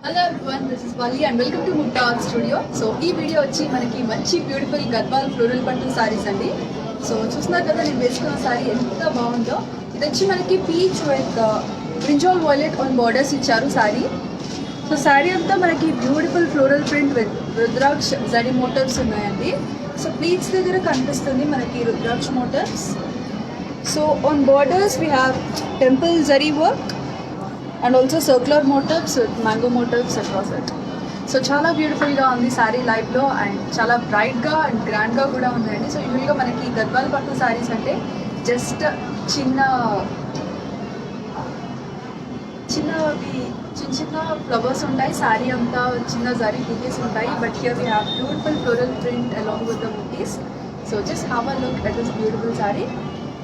Hello everyone, this is Valli and welcome to Mukta art studio. So ఈ video వచ్చి మనకి మంచి బ్యూటిఫుల్ గద్వాల్ ఫ్లోరల్ పట్టు సారీస్ అండి. సో చూస్తున్నారు కదా, నేను వేసుకున్న సారీ ఎంత బాగుందో. ఇది వచ్చి మనకి peach with brinjal violet on borders ఇచ్చారు సారీ. సో సారీ అంతా మనకి beautiful floral print with rudraksha zari motifs ఉన్నాయండి. సో ప్లీట్స్ దగ్గర కనిపిస్తుంది మనకి rudraksha motifs. So on borders we have temple zari work and also circular motifs with mango motifs across it. So చాలా బ్యూటిఫుల్గా ఉంది శారీ లైవ్లో అండ్ చాలా బ్రైట్గా అండ్ గ్రాండ్గా కూడా ఉందండి. సో యూజువల్గా మనకి గద్వాల్ పట్టు శారీస్ అంటే జస్ట్ చిన్న ఫ్లవర్స్ ఉంటాయి, శారీ అంతా చిన్న జరీ బుటీస్ ఉంటాయి. But here we have beautiful floral print along with the butis. So just have a look at this beautiful sari.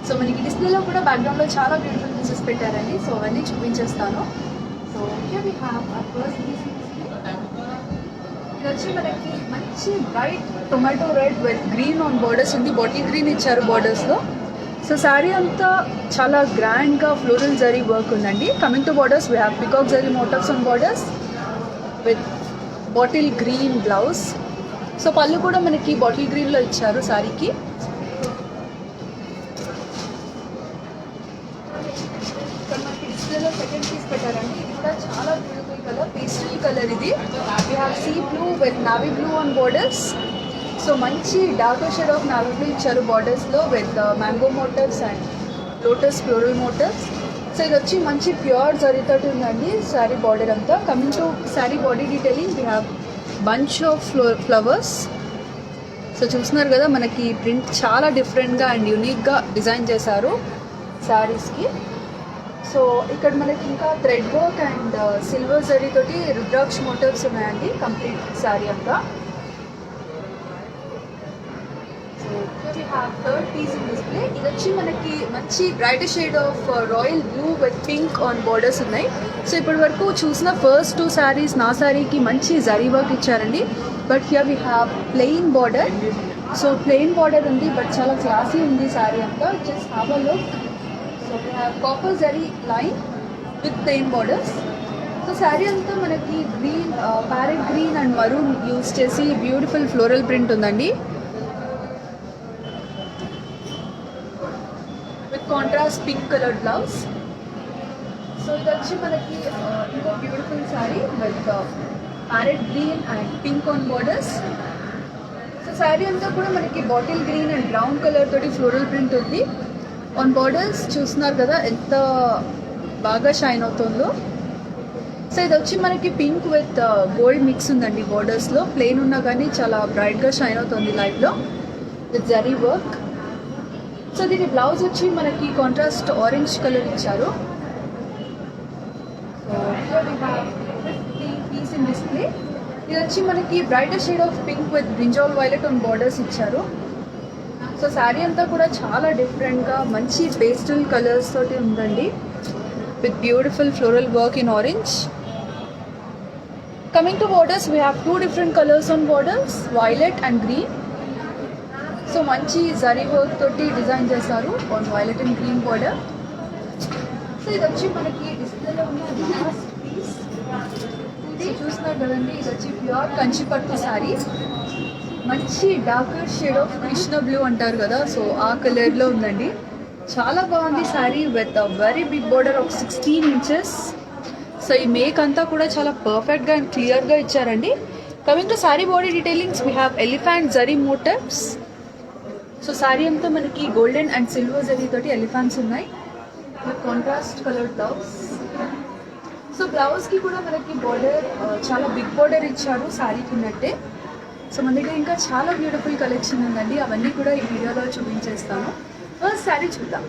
So మనకి డిస్ప్లేలో కూడా బ్యాక్గ్రౌండ్లో చాలా బ్యూటిఫుల్ పీసెస్ పెట్టారండి. సో అవన్నీ చూపించేస్తాను. So here we have our first piece. ఇది వచ్చి మనకి మంచి bright tomato red with green on borders ఉంది. బాటిల్ గ్రీన్ ఇచ్చారు బార్డర్స్లో. సో శారీ అంతా చాలా గ్రాండ్గా ఫ్లోరల్ జరీ వర్క్ ఉందండి. Coming to borders we have peacock zari motifs on borders with bottle green blouse. So పళ్ళు కూడా మనకి బాటిల్ గ్రీన్లో ఇచ్చారు శారీకి. సెకండ్ పీస్ పెట్టారండి. ఇది కూడా చాలా బ్యూటిఫుల్ కలర్, పేస్టల్ కలర్. ఇది we have sea blue with navy blue on borders. So మంచి dark shade of navy blue ఇచ్చారు బార్డర్స్లో with mango motifs and lotus floral motifs. So ఇది వచ్చి మంచి ప్యూర్ జరీతోటి ఉందండి శారీ బార్డర్ అంతా. Coming to sari body detailing we have bunch of flowers. So చూస్తున్నారు కదా, మనకి ప్రింట్ చాలా డిఫరెంట్గా అండ్ యూనిక్గా డిజైన్ చేశారు శారీస్కి. సో ఇక్కడ మనకి ఇంకా thread work and silver zari తోటి రుద్రాక్ష మోటివ్స్ ఉన్నాయండి కంప్లీట్ శారీ అంతా. So we have third piece in display. ఇది వచ్చి మనకి మంచి bright shade of royal blue with pink on borders ఉన్నాయి. సో ఇప్పటి వరకు చూసిన ఫస్ట్ టూ శారీస్ నా శారీకి మంచి జరీ వర్క్ ఇచ్చారండి. But here we have plain border. So plain border ఉంది బట్ చాలా క్లాసీ ఉంది శారీ అంతా. Just have a look. So we have copper zari line with plain borders. So saree anta manaki green, parrot green and maroon use chesi beautiful floral print undandi with contrast pink colored blouse. So idachi manaki inko beautiful saree with parrot green and pink on borders. So saree anta kuda manaki bottle green and brown color toti floral print undi. On borders చూస్తున్నారు కదా ఎంత బాగా shine అవుతుందో. So ఇది వచ్చి మనకి pink with gold mix ఉందండి బార్డర్స్లో. Plain ఉన్నా కానీ చాలా బ్రైట్గా షైన్ అవుతుంది లైవ్లో విత్ జరీ వర్క్. సో దీని బ్లౌజ్ వచ్చి మనకి కాంట్రాస్ట్ ఆరెంజ్ కలర్ ఇచ్చారు. So piece in display. ఇది వచ్చి మనకి brighter shade of pink with brinjal violet on borders ఇచ్చారు. సో శారీ అంతా కూడా చాలా డిఫరెంట్గా మంచి పేస్టల్ కలర్స్ తోటి ఉందండి with beautiful floral work in orange. Coming to borders we have two different colours on borders, violet and green. So మంచి zari work తోటి డిజైన్ చేశారు on violet and green border. So ఇది వచ్చి మనకి డిస్ప్లేలో ఉన్న లాస్ట్ పీస్. ఇది చూస్తున్నారు కదండి, ఇది వచ్చి ప్యూర్ కంచిపట్టు శారీ. మంచి darker shade of Krishna blue అంటారు కదా, సో ఆ కలర్లో ఉందండి. చాలా బాగుంది sari with very big border of 16 inches. So ఈ మేక్ అంతా కూడా చాలా పర్ఫెక్ట్గా అండ్ క్లియర్గా ఇచ్చారండి. Coming to sari body detailings we have elephant zari motifs. So sari అంతా మనకి గోల్డెన్ అండ్ సిల్వర్ జరీ తోటి ఎలిఫెంట్స్ ఉన్నాయి with contrast colour blouse. So బ్లౌజ్కి కూడా మనకి బార్డర్ చాలా బిగ్ బార్డర్ ఇచ్చారు శారీకి ఉన్నట్టే. సో మన దగ్గర ఇంకా చాలా బ్యూటిఫుల్ కలెక్షన్ ఉందండి, అవన్నీ కూడా ఈ వీడియోలో చూపించేస్తాను. ఫస్ట్ శారీ చూద్దాం.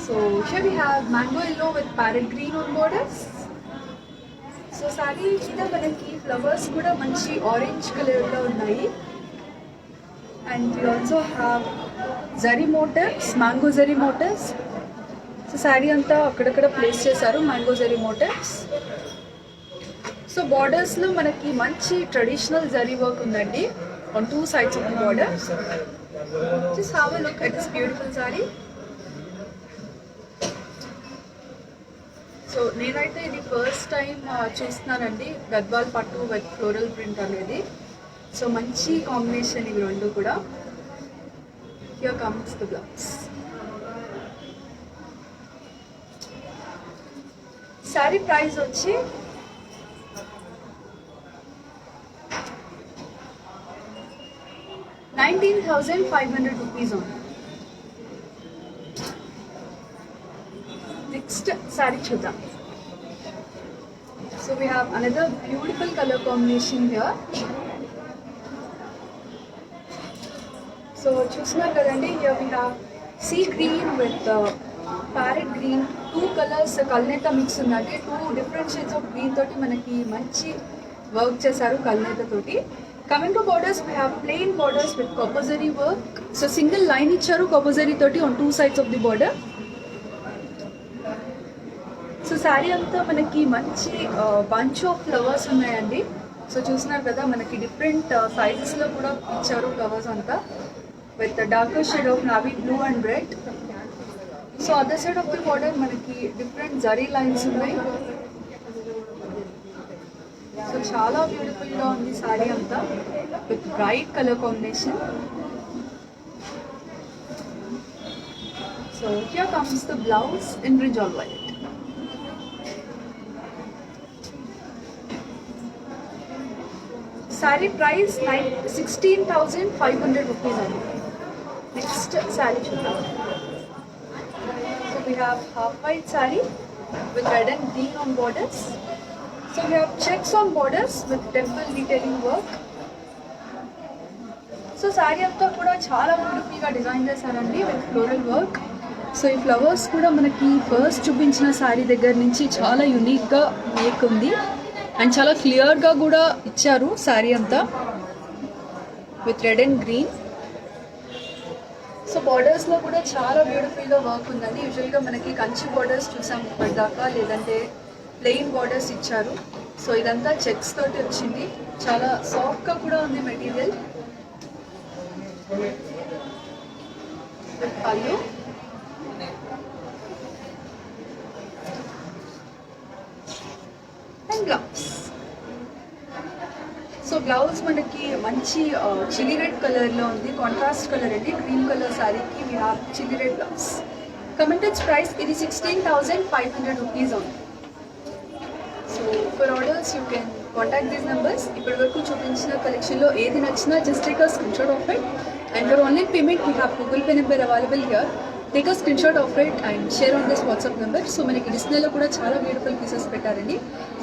So here we have mango yellow with parrot green on borders. So sari మీద మనకి ఫ్లవర్స్ కూడా మంచి ఆరెంజ్ కలర్లో ఉన్నాయి. And we also have zari motifs, mango zari motifs. So sari అంతా అక్కడక్కడ ప్లేస్ చేశారు మ్యాంగో జరీ మోటివ్స్. సో బార్డర్స్లో మనకి మంచి ట్రెడిషనల్ జరీ వర్క్ ఉందండి on two sides of the border. Just have a look at this beautiful sari. So నేనైతే ఇది ఫస్ట్ టైం చూస్తున్నానండి, గద్వాల్ పట్టు విత్ ఫ్లోరల్ ప్రింట్ అనేది. సో మంచి కాంబినేషన్ ఇవి రెండు కూడా. Here comes the blouse. Sari price వచ్చి 19,500 rupees on. Next saree chuddam. So we have another beautiful color combination here. So chusna kadandi, here we have sea green with parrot green. Two colors kalneta mix unnadi. Two different shades of green toti manaki manchi work chesaru kalneta toti. Coming to borders, we have plain borders with copper work. So single line icharu copper toti on two sides of the border. So saree anta manaki manchi bunch of flowers unnayandi. So chusnaru kada manaki different sizes lo kuda icharu flowers anta with the darker shade of navy blue and red. So other side of the border manaki different zari lines unnayi. So chala beautiful ga undi saree anta with bright color combination. So here comes the blouse in brinjal violet. Saree price 16,500 rupees only. Next saree chuddam. So we have half white saree with red and green on borders. So we have checks on borders with temple detailing work. So saree anta kuda chala beautiful ga design chesarandi with floral work. So ee flowers kuda manaki first chupinchina saree దగ్గర నుంచి చాలా unique గా make ఉంది and చాలా clear గా కూడా ఇచ్చారు saree anta with red and green. So borders లో కూడా చాలా బ్యూటిఫుల్ గా వర్క్ ఉందండి. యూజువల్ గా మనకి కంచి borders చూసాం ఇప్పటిదాకా, లేదంటే ప్లెయిన్ బార్డర్స్ ఇచ్చారు. సో ఇదంతా చెక్స్ తోటి వచ్చింది, చాలా సాఫ్ట్గా కూడా ఉంది మెటీరియల్. పళ్ళు అండ్ బ్లౌజ్. సో బ్లౌజ్ మనకి మంచి చిల్లీ రెడ్ కలర్లో ఉంది, కాంట్రాస్ట్ కలర్ అండి. గ్రీన్ కలర్ శారీకి we have chilli red blouse. Commented price ఇది 16,500 rupees on. So for orders you can contact these numbers. ఇప్పటి వరకు చూపించిన కలెక్షన్లో ఏది నచ్చినా just take a screenshot of it, and for online payment we have Google Pay number available here. Take a screenshot of it and share on this WhatsApp number. So మనకి డిస్ప్లేలో కూడా చాలా బ్యూటిఫుల్ పీసెస్ పెట్టారండి.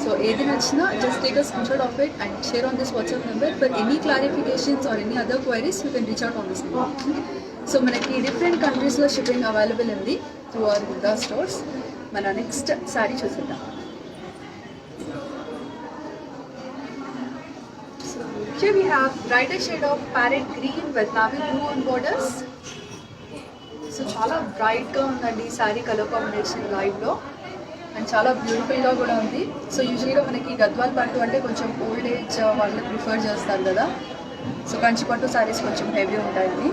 So ఏది నచ్చినా just take a screenshot of it and share on this WhatsApp number. For any clarifications or any other queries you can reach out on this number. So మనకి different కంట్రీస్లో shipping available ఉంది through our Huda stores. మన next sari చూసేద్దాం. Here we have brighter shade of parrot green with navy blue on borders. So చాలా bright గా ఉందండి sorry colour combination live లో, and చాలా బ్యూటిఫుల్ గా కూడా ఉంది. సో యూజువల్ గా మనకి గద్వాల్ పట్టు అంటే కొంచెం ఓల్డ్ ఏజ్ వాళ్ళు ప్రిఫర్ చేస్తారు కదా. సో కంచి పట్టు సారీస్ కొంచెం హెవీ ఉంటాయండి,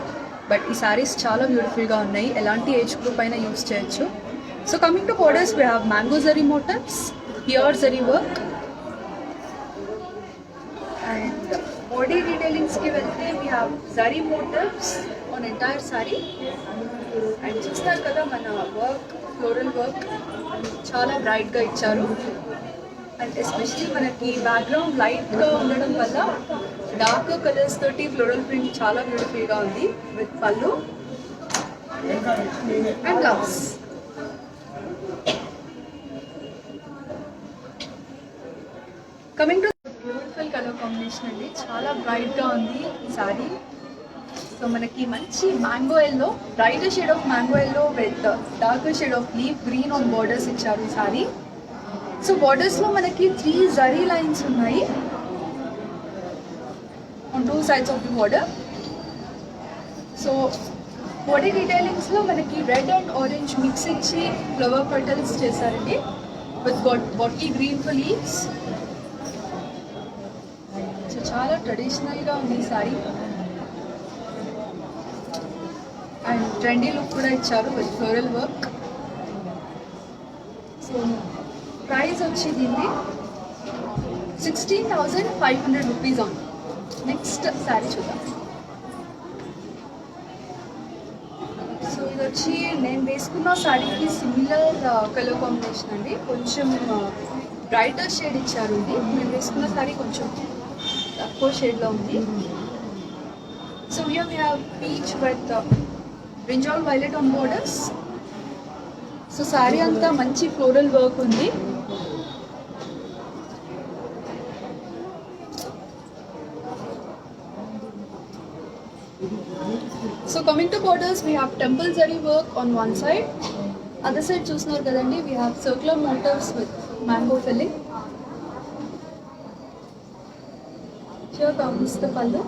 బట్ ఈ సారీస్ చాలా బ్యూటిఫుల్ గా ఉన్నాయి, ఎలాంటి ఏజ్ గ్రూప్ అయినా యూస్ చేయొచ్చు. So coming to borders we have mango zari motifs, pure zari work, and body detailings ki velte we have zari motifs on entire saree. And చూస్తారు కదా మన వర్క్ ఫ్లోరల్ వర్క్ చాలా bright గా ఇచ్చారు, and especially మనకి background light గా ఉండడం వల్ల డార్క్ కలర్స్ తోటి ఫ్లోరల్ ప్రింట్ చాలా బ్యూటిఫుల్ గా ఉంది విత్ పళ్ళు and blouse. Coming to beautiful colour combination అండి, చాలా బ్రైట్ గా ఉంది ఈ సారీ. సో మనకి మంచి mango yellow, brighter shade of mango yellow with darker shade of leaf green on borders ఇచ్చారు ఈ సారీ. సో బోర్డర్స్లో మనకి 3 జరీ లైన్స్ ఉన్నాయి on 2 sides of the border. So body డీటెయిలింగ్స్లో మనకి రెడ్ అండ్ ఆరెంజ్ మిక్స్ ఇచ్చి ఫ్లవర్ పెటల్స్ చేశారండి with bottle green for leaves. So చాలా ట్రెడిషనల్గా ఉంది ఈ సారీ, అండ్ ట్రెండీ లుక్ కూడా ఇచ్చారు with floral work. So price వచ్చి దీన్ని 16,500 రూపీస్ ఉంది. నెక్స్ట్ శారీ చూద్దాం. సో ఇది వచ్చి నేను వేసుకున్న శారీకి సిమిలర్ కలర్ కాంబినేషన్ అండి. కొంచెం బ్రైటర్ షేడ్ ఇచ్చారు. ఇది నేను వేసుకున్న శారీ కొంచెం తక్కువ షేడ్లో ఉంది. So here we have peach with brinjal violet on borders. So sari అంతా మంచి ఫ్లోరల్ వర్క్ ఉంది. So coming to borders, we have temple zari work on one side. Other side చూస్తున్నారు కదండి, we have circular motifs with mango filling. Here comes the pallu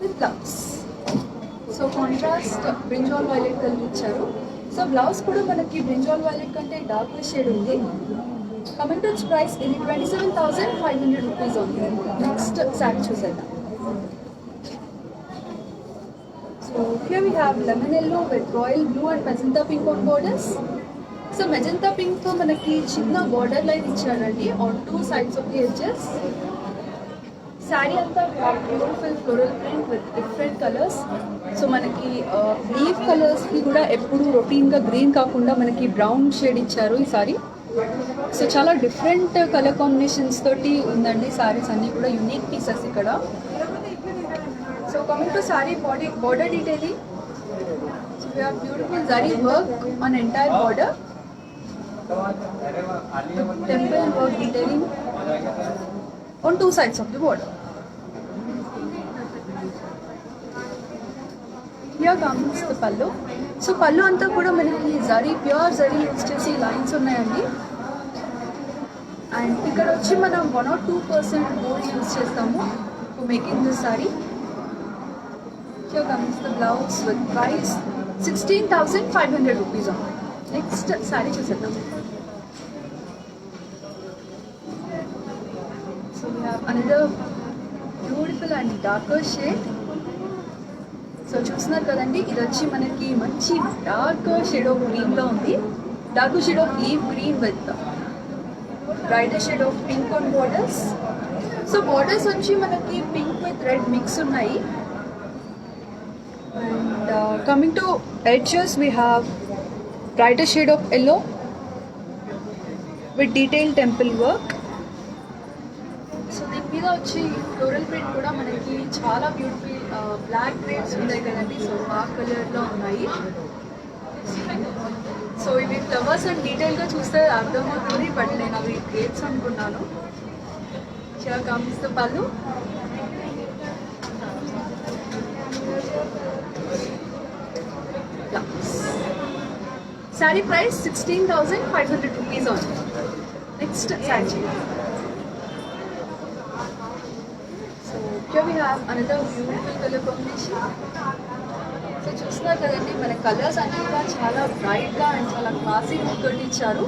with blouse. So contrast brinjal violet color ఇచ్చారు. So blouse కూడా మనకి brinjal violet కంటే dark shade ఉంది. Coming to its price, ఇది 27,500 rupees ఉంది. Next sari చూసేద్దాం. So here we have lemon yellow with royal blue and magenta pink on borders. So magenta pink తో మనకి చిన్న border line ఇచ్చారండి on two sides of the edges. Sari అంతా beautiful floral print with different colours. So మనకి leaf కలర్స్కి కూడా ఎప్పుడు రొటీన్గా green కాకుండా మనకి బ్రౌన్ షేడ్ ఇచ్చారు ఈ సారీ. సో చాలా డిఫరెంట్ కలర్ కాంబినేషన్స్ తోటి ఉందండి సారీస్ అన్నీ కూడా, యూనిక్ పీసెస్ ఇక్కడ. So coming to sorry border detailing. So we have beautiful zari work on entire border. Temple work detailing on two sides of the border. Here comes the pallu. So pallu అంతా కూడా మనకి zari, pure zari use చేసి lines ఉన్నాయండి. And ఇక్కడ వచ్చి మనం 1 or 2% gold use చేస్తాము for making this sari. Here comes the blouse with price 16,500 rupees on. Next sari చూసేద్దాం. So we have another beautiful and darker shade. So చూస్తున్నారు కదండి, ఇది వచ్చి మనకి మంచి డార్క్ షేడ్ ఆఫ్ గ్రీన్లో ఉంది. Dark shade of leave green with brighter shade of pink on borders. So borders వచ్చి మనకి పింక్ విత్ రెడ్ మిక్స్ ఉన్నాయి. And coming to edges we have brighter shade of yellow with detail temple work. So దీని మీద వచ్చి floral print కూడా మనకి చాలా beautiful black grapes ఉన్నాయి కదండి. సో ఆ కలర్లో ఉన్నాయి. సో ఇవి ఫ్లవర్స్ అండ్ డీటెయిల్గా చూస్తే అర్థమవుతుంది, బట్ నేను అవి గ్రేప్స్ అనుకున్నాను. Here comes the pallu. Saree price 16,500 rupees on. Next saree. So here we have another beautiful color combination. So చూస్తున్నారు కదండి, మన కలర్స్ అన్నీ కూడా చాలా బ్రైట్గా అండ్ చాలా క్లాసీ లుక్ తోటి ఇచ్చారు.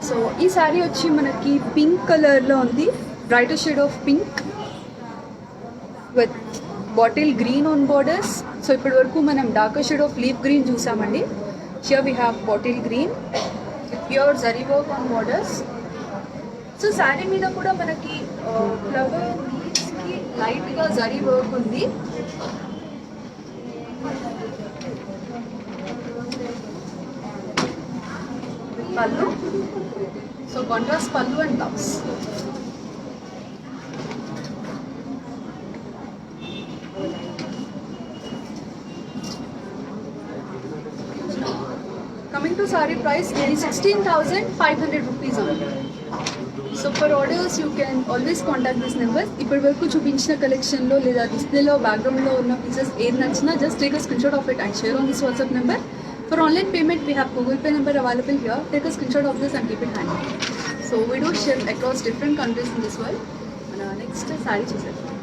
సో ఈ శారీ వచ్చి మనకి పింక్ కలర్లో ఉంది, brighter shade of pink with bottle green on borders. So ఇప్పటి వరకు మనం darker shade of leaf green చూసామండి. Here we have bottle green with pure zari work on borders. So sari మీద కూడా మనకి ఫ్లవర్ లీవ్స్కి లైట్గా జరీ వర్క్ ఉంది. పల్లు, సో కాంట్రాస్ట్ పల్లు and blouse. Coming to saree price, it is 16,500 rupees only. So for orders you can always contact this number. ఇప్పటి వరకు చూపించిన కలెక్షన్లో లేదా డిస్ప్లేలో బ్యాక్గ్రౌండ్లో ఉన్న పీసెస్ ఏది నచ్చినా just take a screenshot of it and share on this WhatsApp number. For online payment we have Google Pay number available here. Take a screenshot of this and keep it handy. So we do ship across different countries in this world. Next saree చూసేద్దాం.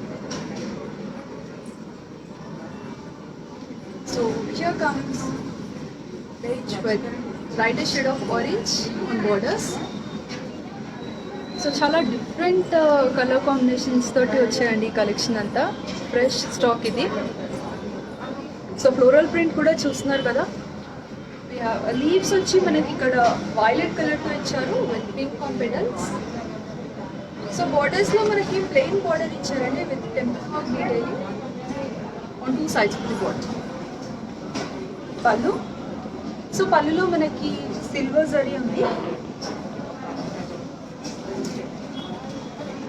So here comes beige with lighter shade of orange on borders. So చాలా different colour combinations తోటి వచ్చాయండి ఈ collection అంతా. Fresh stock ఇది. So floral print కూడా చూస్తున్నారు కదా, లీవ్స్ వచ్చి మనకి ఇక్కడ వైలెట్ కలర్తో ఇచ్చారు with pink on petals. So బార్డర్స్లో మనకి ప్లెయిన్ బార్డర్ ఇచ్చారండి with temple work detailing on 2 sides of the border. Pallu. So పళ్ళులో మనకి సిల్వర్ జరీ ఉంది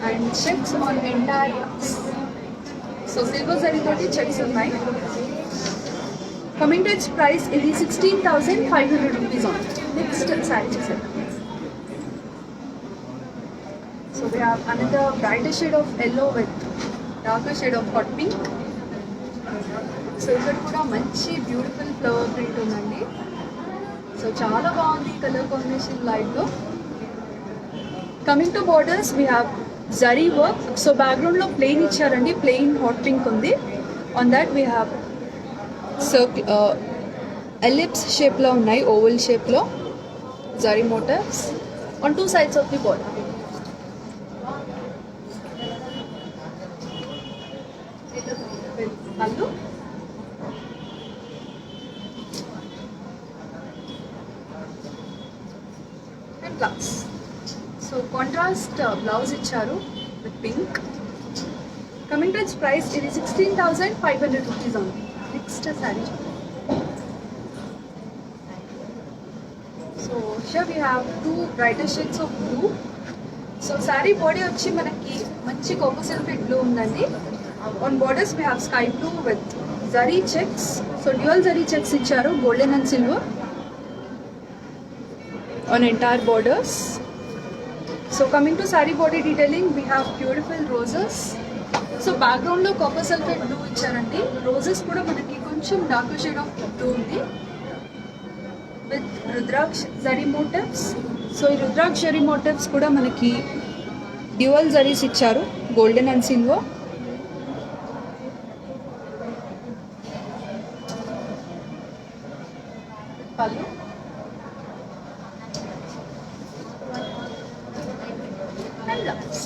and checks on entire box. So silver zari తోటి చెక్స్ ఉన్నాయి. కమింగ్ టు ఇట్స్ ప్రైస్, ఇది 16,500 rupees on. నెక్స్ట్ శారీ చూసారు. So we have another brighter shade of yellow with darker shade of hot pink. So ఇక్కడ కూడా మంచి beautiful flower print ఉందండి. So చాలా బాగుంది కలర్ కాంబినేషన్ లైట్తో. Coming to borders we have zari work. So బ్యాక్గ్రౌండ్లో plain ఇచ్చారండి, ప్లెయిన్ హాట్ పింక్ ఉంది. On that we have circle ellipse షేప్లో ఉన్నాయి, ఓవల్ షేప్లో zari motifs on 2 sides of the border. Pallu and blouse. So contrast blouse ఇచ్చారు with pink. Coming to its price, ఇది 16,500 rupees on. Next sari. So here we have 2 brighter shades of blue. So sari body వచ్చి మనకి మంచి copper sulphate blue ఉందండి. On borders we have sky blue with zari checks. So dual zari checks ఇచ్చారు, golden and silver on entire borders. So coming to sari body detailing, we have beautiful roses. So బ్యాక్గ్రౌండ్లో copper sulphate blue ఇచ్చారండి. Roses కూడా మనకి కొంచెం dark shade of blue ఉంది with rudraksha zari motifs. So ఈ రుద్రాక్ష zari motifs కూడా మనకి డ్యూయల్ జరీస్ ఇచ్చారు, గోల్డెన్ అండ్ సిల్వర్. పళ్ళు and blouse.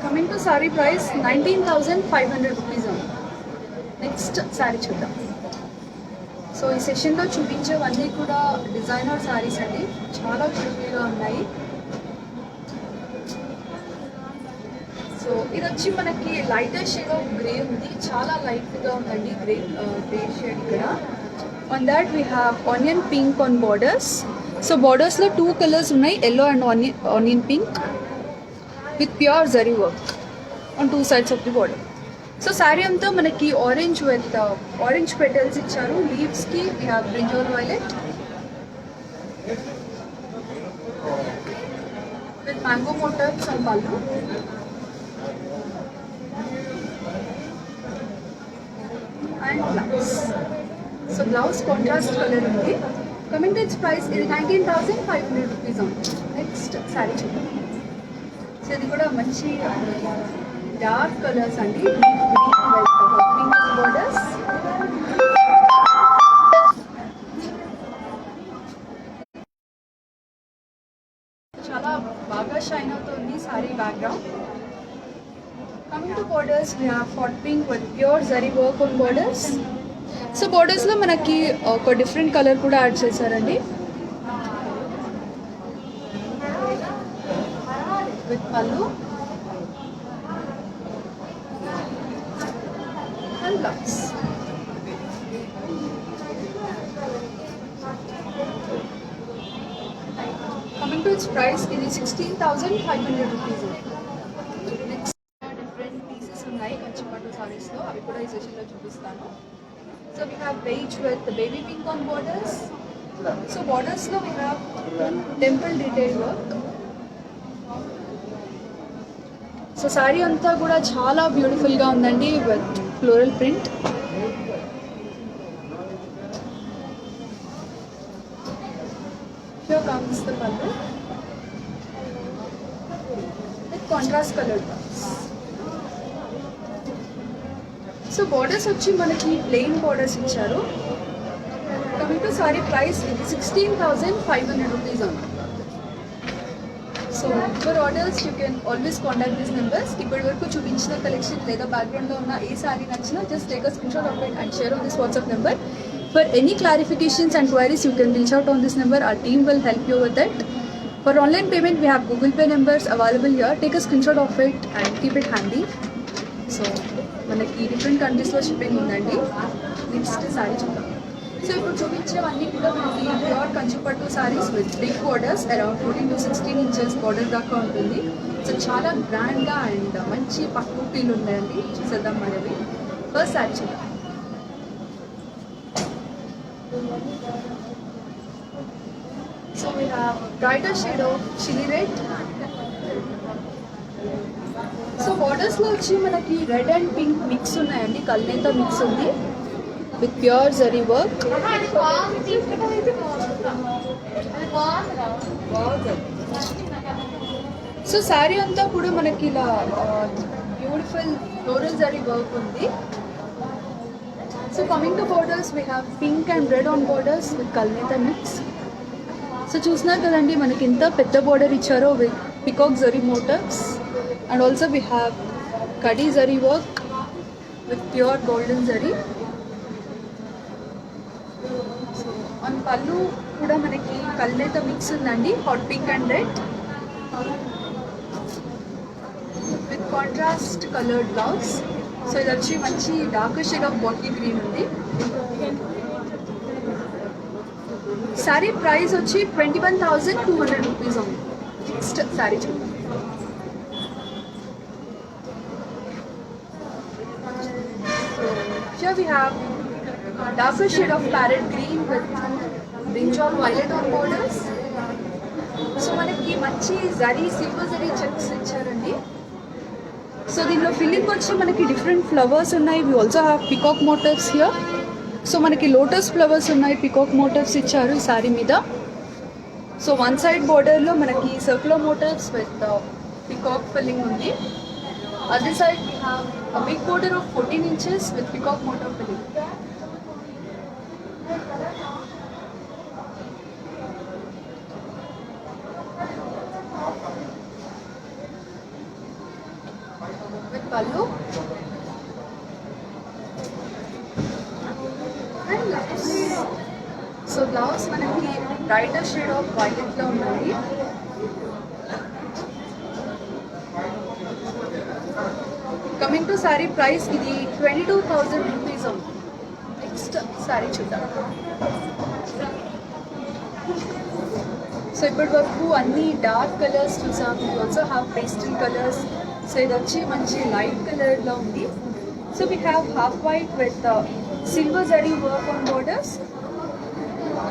Coming to saree price, 19,500 rupees on. Next sari చూద్దాం. సో ఈ సెషన్లో చూపించేవన్నీ కూడా డిజైనర్ శారీస్ అండి, చాలా బ్యూటిఫుల్గా ఉన్నాయి. సో ఇది వచ్చి మనకి లైటర్ షేడ్ ఆఫ్ గ్రే ఉంది, చాలా లైట్గా ఉందండి గ్రే షేడ్ ఇక్కడ. On that we have onion pink on borders. So బార్డర్స్లో 2 colors ఉన్నాయి, yellow and onion pink with pure zari work on 2 sides of the border. So sari అంతా మనకి ఆరెంజ్ విత్ ఆరెంజ్ పెటల్స్ ఇచ్చారు. లీవ్స్కి we have brinjal violet with mango motifs on pallu. And blouse. So blouse contrast colour ఉంది. Coming to its price, ఇది 19,500 rupees on. Next sari చూద్దాం. So ఇది కూడా మంచి డార్క్ కలర్స్ అండి, పింక్ బోర్డర్స్. చాలా బాగా షైన్ అవుతుంది sari background. Coming to borders, we have hot pink with pure zari work on borders. So బోర్డర్స్లో మనకి ఒక డిఫరెంట్ కలర్ కూడా యాడ్ చేశారండి with pallu and blouse. Coming to its price, it is 16,500 rupees. Next, different pieces ఉన్నాయి కంచిపట్టు sarees లో, అవి కూడా ఈ సెషన్ లో చూపిస్తాను. So we have beige with the baby pink on borders. So borders lo we have temple detail work. So saree anta kuda chaala beautiful ga undandi with floral print. Here comes the pallu with contrast colored ones. So borders వచ్చి మనకి plain borders ఇచ్చారు. Coming to saree price, 16,500 rupees on. So so for orders you can always contact this numbers. ఇప్పటి వరకు చూపించిన collection లేదా బ్యాక్గ్రౌండ్లో ఉన్న ఏ sorry నచ్చినా just take a screenshot of it and share on this WhatsApp number. For any clarifications and queries, you can reach out on this number. Our team will help you with it. For online payment, we have Google Pay numbers available here. Take a screenshot of it and keep it handy. So, మనకి different కంట్రీస్లో shipping ఉందండి. Next sari చూద్దాం. So ఇప్పుడు చూపించినవన్నీ కూడా మనకి pure Kanchipattu saris with big borders around 14 to 16 inches border దాకా ఉంటుంది. సో చాలా గ్రాండ్గా అండ్ మంచి పక్కు ఫీల్ ఉన్నాయండి. చూసేద్దాం మనవి. ఫస్ట్ సారీ చూద్దాం. So we have brighter shade of chili red. So borders lo వచ్చి మనకి రెడ్ అండ్ పింక్ మిక్స్ ఉన్నాయండి. కల్నేత మిక్స్ ఉంది with pure zari work. So sari అంతా కూడా మనకి ఇలా బ్యూటిఫుల్ ఫ్లోరల్ జరీ వర్క్ ఉంది. So coming to borders, we have pink and red on borders with Kalneta mix. So చూస్తున్నారు కదండి మనకి ఇంత పెద్ద బోర్డర్ ఇచ్చారో with peacock zari motifs and also we have kadi zari work with pure golden zari. So on పళ్ళు కూడా మనకి కల్నేత మిక్స్ ఉందండి, hot pink and red with contrast coloured blouse. So ఇది వచ్చి మంచి dark shade of bottle green ఉంది. సారీ ప్రైస్ వచ్చి 21,200 రూపీస్ ఉంది. నెక్స్ట్ సారీ చూద్దాం. Here we have darker shade of parrot green with brinjal violet on borders. So మనకి మంచి zari silver zari checks ఇచ్చారండి. సో దీనిలో ఫిల్లింగ్ వచ్చి మనకి డిఫరెంట్ ఫ్లవర్స్ ఉన్నాయి. We also have peacock motifs here. So మనకి లోటస్ ఫ్లవర్స్ ఉన్నాయి, పికాక్ మోటివ్స్ ఇచ్చారు ఈ శారీ మీద. సో వన్ సైడ్ బోర్డర్లో మనకి circular motifs with peacock filling ఉంది. Other side we have a big border of 14 inches with peacock motif filling. with pallu and blouse. So blouse manaki brighter shade of violet lo unnadi. Coming to saree price, idi 22,000 rupees on. Next saree chuddam. So ippadi varaku anni dark colors chusam. We also have pastel colors. So ఇది వచ్చి మంచి light కలర్లో ఉంది. So we have half white with silver zari work on borders.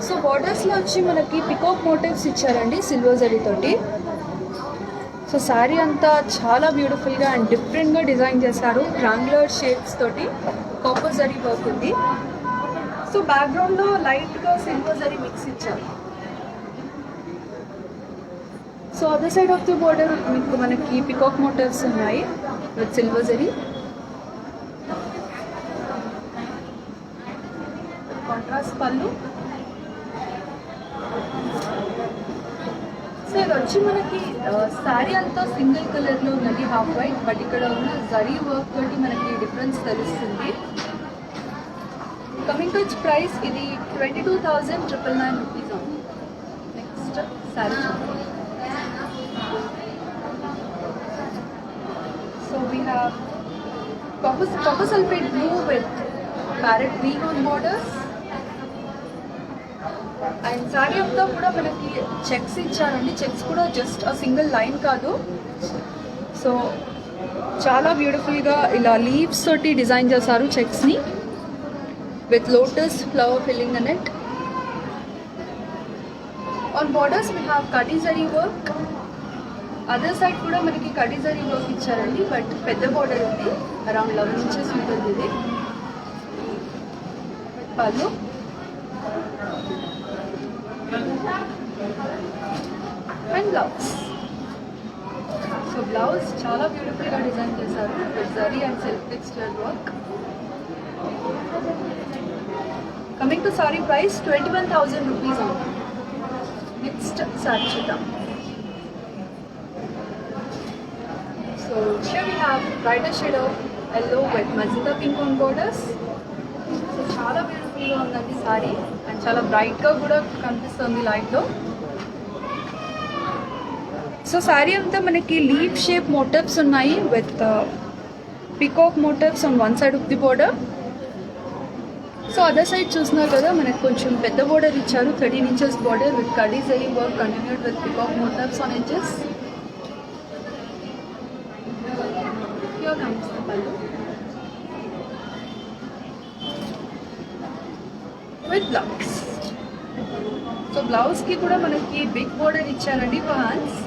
So బోర్డర్స్లో వచ్చి మనకి peacock motifs ఇచ్చారండి silver zari తోటి. సో శారీ అంతా చాలా బ్యూటిఫుల్గా అండ్ డిఫరెంట్గా డిజైన్ చేశారు. ట్రాంగులర్ షేప్స్ తోటి కాపర్ జరీ వర్క్ ఉంది. సో బ్యాక్గ్రౌండ్లో లైట్గా సిల్వర్ జరీ మిక్స్ ఇచ్చారు. So other side of the border మీకు మనకి పికాక్ మోటివ్స్ ఉన్నాయి విత్ సిల్వర్ జరీ. కాంట్రాస్ట్ పళ్ళు. సో ఇది వచ్చి మనకి శారీ అంతా సింగిల్ కలర్లో ఉన్నది, హాఫ్ వైట్. బట్ ఇక్కడ ఉన్న జరీ వర్క్ తోటి మనకి డిఫరెన్స్ తెలుస్తుంది. కమింగ్ టు ఇట్స్ ప్రైస్, ఇది 22,999 రూపీస్ ఉంది. Next sari. So we have copper sulphate blue with parrot green on borders. And saree అంతా కూడా మనకి చెక్స్ ఇచ్చారండి. చెక్స్ కూడా జస్ట్ అ సింగిల్ లైన్ కాదు. సో చాలా బ్యూటిఫుల్గా ఇలా లీవ్స్ తోటి డిజైన్ చేశారు చెక్స్ని with lotus flower filling in it. On borders we have kadi zari work. Other side కూడా మనకి కడీ జరీ వర్క్ ఇచ్చారండి. బట్ పెద్ద బోర్డర్ ఉంది, అరౌండ్ 11 ఇంచెస్ ఉంటుంది ఇది. పళ్ళు అండ్ బ్లౌజ్. సో బ్లౌజ్ చాలా బ్యూటిఫుల్గా డిజైన్ చేశారు with zari and self texture work. Coming to sari price 21,000 rupees ఉంది. నెక్స్ట్ సారీ చూద్దాం. So here we have brighter shade of yellow with magenta pink on borders. So చాలా బ్యూటిఫుల్గా ఉందండి సారీ అండ్ చాలా బ్రైట్గా కూడా కనిపిస్తుంది లైట్లో. సో సారీ అంతా మనకి లీఫ్ షేప్ మోటివ్స్ ఉన్నాయి with peacock motifs on one side of the border. So other side చూస్తున్నారు కదా మనకి కొంచెం పెద్ద బోర్డర్ ఇచ్చారు, 13 inches border with kadi zari work continued with peacock motifs on edges. Here comes the pallu with blouse. So బ్లౌజ్కి కూడా మనకి బిగ్ బోర్డర్ ఇచ్చారండి for hands.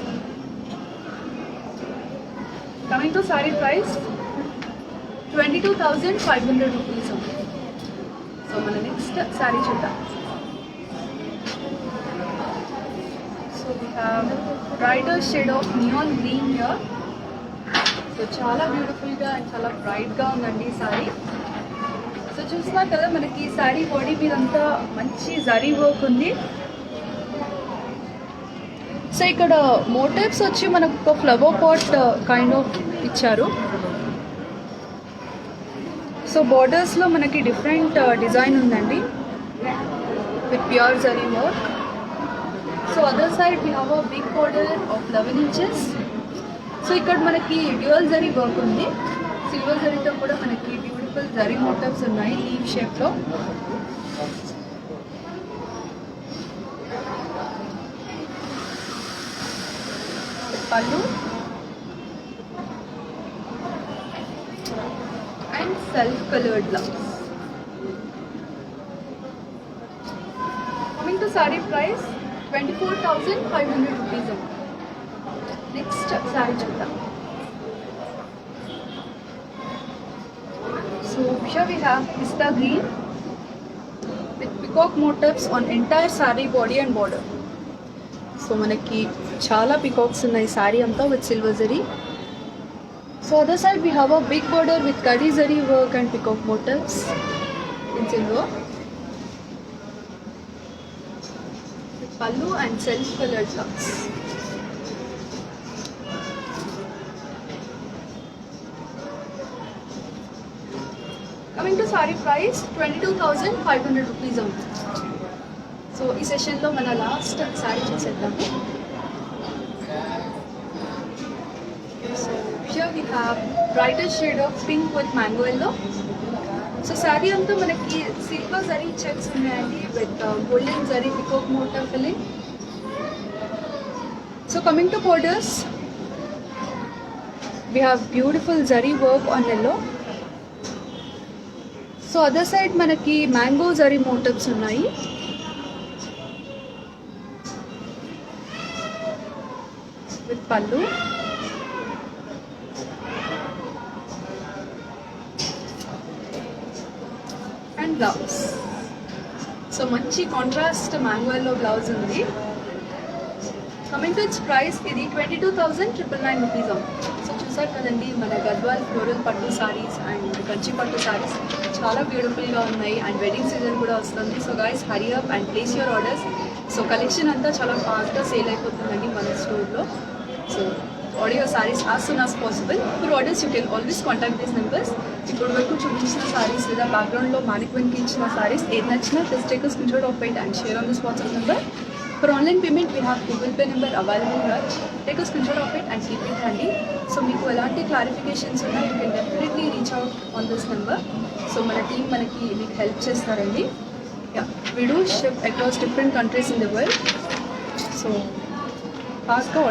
Coming to sari price 22,500 rupees. So మన నెక్స్ట్ సారీ చూద్దాం. So we have brighter shade of neon green here. So చాలా బ్యూటిఫుల్గా and చాలా బ్రైట్గా ఉందండి ఈ సారీ. సో చూస్తున్నారు కదా మనకి ఈ సారీ బాడీ మీదంతా మంచి జరీ వర్క్ ఉంది. సో ఇక్కడ మోటివ్స్ వచ్చి మనకు ఒక ఫ్లవర్ పాట్ కైండ్ ఆఫ్ ఇచ్చారు. సో బోర్డర్స్లో మనకి డిఫరెంట్ డిజైన్ ఉందండి with pure zari work. So other side we have a big border of 11 inches. So ఇక్కడ మనకి డ్యూయల్ జరీ వర్క్ ఉంది. సిల్వర్ జరీతో కూడా మనకి బ్యూటిఫుల్ జరీ మోటివ్స్ ఉన్నాయి లీవ్ షేప్లో. పళ్ళు and self-colored blouse. Coming to saree price 24,500 rupees. Next saree chuddam. So here we have pista green with peacock motifs on entire saree body and border. So manaki chala peacocks unnai saree anta with silver zari. So other side we have a big border with kadi zari work and peacock motifs in silver. With pallu and self-colored blouse. Coming to saree price 22,500 rupees only. So this session lo mana last saree chuseddamu. Here we have brighter shade of pink with mango yellow. So saree anta manaki silver zari checks unnayandi with golden zari peacock motif filling. So coming to borders, we have beautiful zari work on yellow. So other side manaki mango zari motifs unnayi. With pallu and blouse. So manchi contrast mango yellow blouse undi. Coming to its price, ఇది 22,999 rupees. So చూసారు కదండి మన Gadwal floral పట్టు saris and Kanchi పట్టు సారీస్ చాలా బ్యూటిఫుల్గా ఉన్నాయి and wedding season కూడా వస్తుంది. So guys hurry up and place your orders. So collection అంతా చాలా ఫాస్ట్గా సేల్ అయిపోతుందండి మన స్టోర్లో. So order your sarees as soon as possible. For orders you can always contact these numbers. ఇప్పుడు వరకు చూపించిన సారీస్ లేదా బ్యాక్గ్రౌండ్లో మానిక్వెన్కి ఇచ్చిన సారీస్ ఏది నచ్చినా just take a screenshot of it and share on this WhatsApp number. For online payment we have Google Pay number available here. Take a screenshot of it and keep it handy. So మీకు ఎలాంటి clarifications ఉన్నా you can definitely reach out on this number. So మన team మనకి మీకు help చేస్తారండి. We do ship across different countries in the world. So fastగా